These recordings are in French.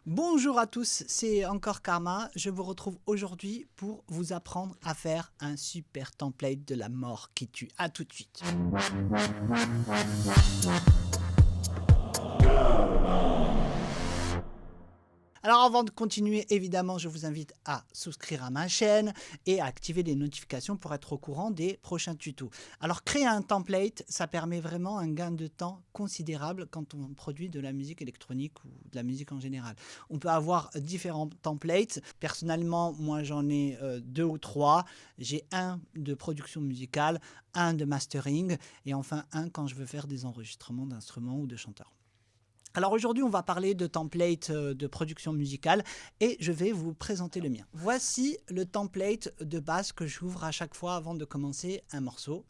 Bonjour à tous, c'est encore Karma. Je vous retrouve aujourd'hui pour vous apprendre à faire un super template de la mort qui tue. À tout de suite. Alors avant de continuer, évidemment, je vous invite à souscrire à ma chaîne et à activer les notifications pour être au courant des prochains tutos. Alors créer un template, ça permet vraiment un gain de temps considérable quand on produit de la musique électronique ou de la musique en général. On peut avoir différents templates. Personnellement, moi j'en ai deux ou trois. J'ai un de production musicale, un de mastering et enfin un quand je veux faire des enregistrements d'instruments ou de chanteurs. Alors aujourd'hui, on va parler de template de production musicale et je vais vous présenter le mien. Voici le template de base que j'ouvre à chaque fois avant de commencer un morceau.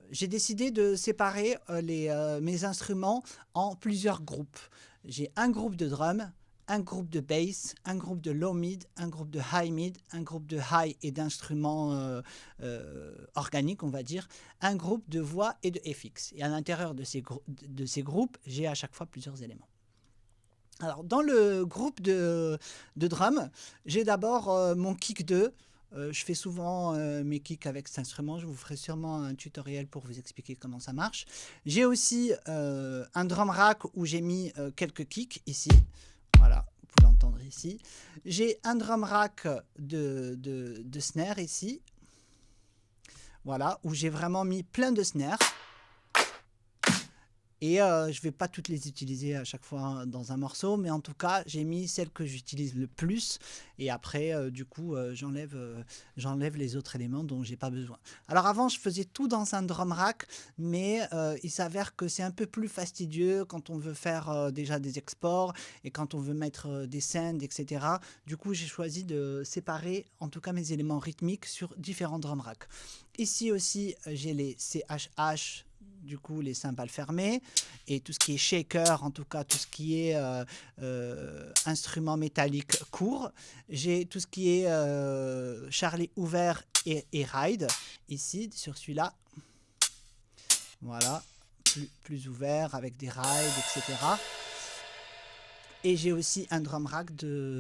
J'ai décidé de séparer mes instruments en plusieurs groupes. J'ai un groupe de drum, un groupe de bass, un groupe de low mid, un groupe de high mid, un groupe de high et d'instruments organiques, on va dire, un groupe de voix et de FX. Et à l'intérieur de ces groupes, j'ai à chaque fois plusieurs éléments. Alors, dans le groupe de drum, j'ai d'abord mon kick 2. Je fais souvent mes kicks avec cet instrument. Je vous ferai sûrement un tutoriel pour vous expliquer comment ça marche. J'ai aussi un drum rack où j'ai mis quelques kicks ici. Voilà, vous pouvez l'entendre ici. J'ai un drum rack de snare ici. Voilà, où j'ai vraiment mis plein de snares. Et je ne vais pas toutes les utiliser à chaque fois dans un morceau, mais en tout cas, j'ai mis celles que j'utilise le plus. Et après, du coup, j'enlève les autres éléments dont j'ai pas besoin. Alors avant, je faisais tout dans un drum rack, mais il s'avère que c'est un peu plus fastidieux quand on veut faire déjà des exports et quand on veut mettre des sends, etc. Du coup, j'ai choisi de séparer, en tout cas, mes éléments rythmiques sur différents drum racks. Ici aussi, j'ai les CHH, du coup les cymbales fermées, et tout ce qui est shaker, en tout cas tout ce qui est instrument métallique court. J'ai tout ce qui est Charlie ouvert et ride, ici sur celui-là. Voilà, plus ouvert avec des rides, etc. Et j'ai aussi un drum rack de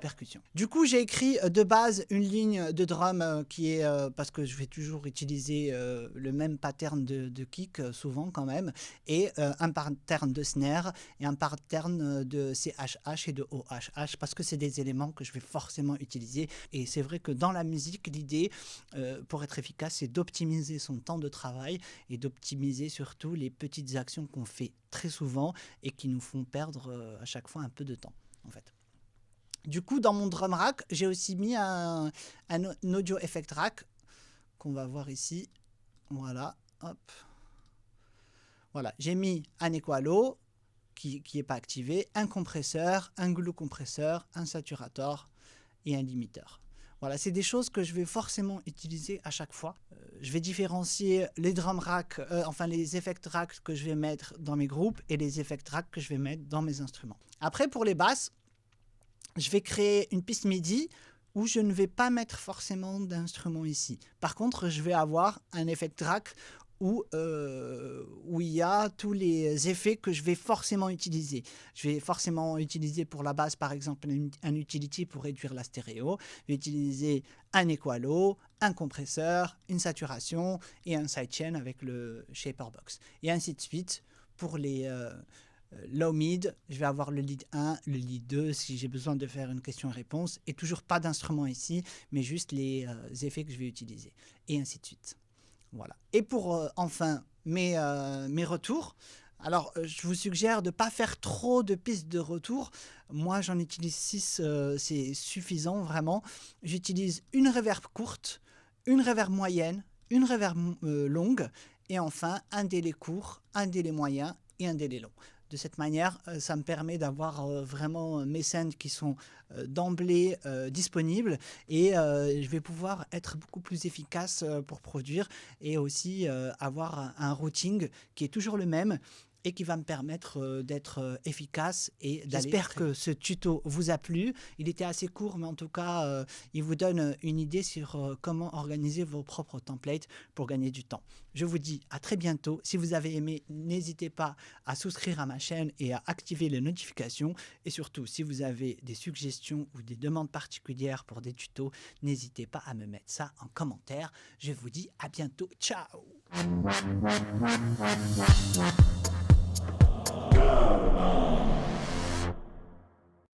percussion. Du coup, j'ai écrit de base une ligne de drum qui est, parce que je vais toujours utiliser le même pattern de kick, souvent quand même, et un pattern de snare et un pattern de CHH et de OHH, parce que c'est des éléments que je vais forcément utiliser. Et c'est vrai que dans la musique, l'idée, pour être efficace, c'est d'optimiser son temps de travail et d'optimiser surtout les petites actions qu'on fait très souvent et qui nous font perdre à chaque fois un peu de temps, en fait. Du coup, dans mon drum rack, j'ai aussi mis un audio effect rack qu'on va voir ici. Voilà, hop. Voilà, j'ai mis un equalo qui n'est pas activé, un compresseur, un glue compresseur, un saturator et un limiteur. Voilà, c'est des choses que je vais forcément utiliser à chaque fois. Je vais différencier les drum racks, enfin les effect racks que je vais mettre dans mes groupes et les effect racks que je vais mettre dans mes instruments. Après, pour les basses, je vais créer une piste MIDI où je ne vais pas mettre forcément d'instrument ici. Par contre, je vais avoir un effect rack où il y a tous les effets que je vais forcément utiliser. Je vais forcément utiliser pour la basse, par exemple, un utility pour réduire la stéréo. Je vais utiliser un equalo, un compresseur, une saturation et un sidechain avec le shaperbox. Et ainsi de suite pour les low mid, je vais avoir le lead 1, le lead 2 si j'ai besoin de faire une question-réponse et toujours pas d'instrument ici, mais juste les effets que je vais utiliser et ainsi de suite. Voilà. Et pour enfin mes retours, alors je vous suggère de ne pas faire trop de pistes de retour. Moi j'en utilise 6, c'est suffisant vraiment. J'utilise une reverb courte, une reverb moyenne, une reverb longue et enfin un délai court, un délai moyen et un délai long. De cette manière, ça me permet d'avoir vraiment mes scènes qui sont d'emblée disponibles et je vais pouvoir être beaucoup plus efficace pour produire et aussi avoir un routing qui est toujours le même et qui va me permettre d'être efficace et d'aller. J'espère que ce tuto vous a plu. Il était assez court, mais en tout cas, il vous donne une idée sur comment organiser vos propres templates pour gagner du temps. Je vous dis à très bientôt. Si vous avez aimé, n'hésitez pas à souscrire à ma chaîne et à activer les notifications. Et surtout, si vous avez des suggestions ou des demandes particulières pour des tutos, n'hésitez pas à me mettre ça en commentaire. Je vous dis à bientôt. Ciao!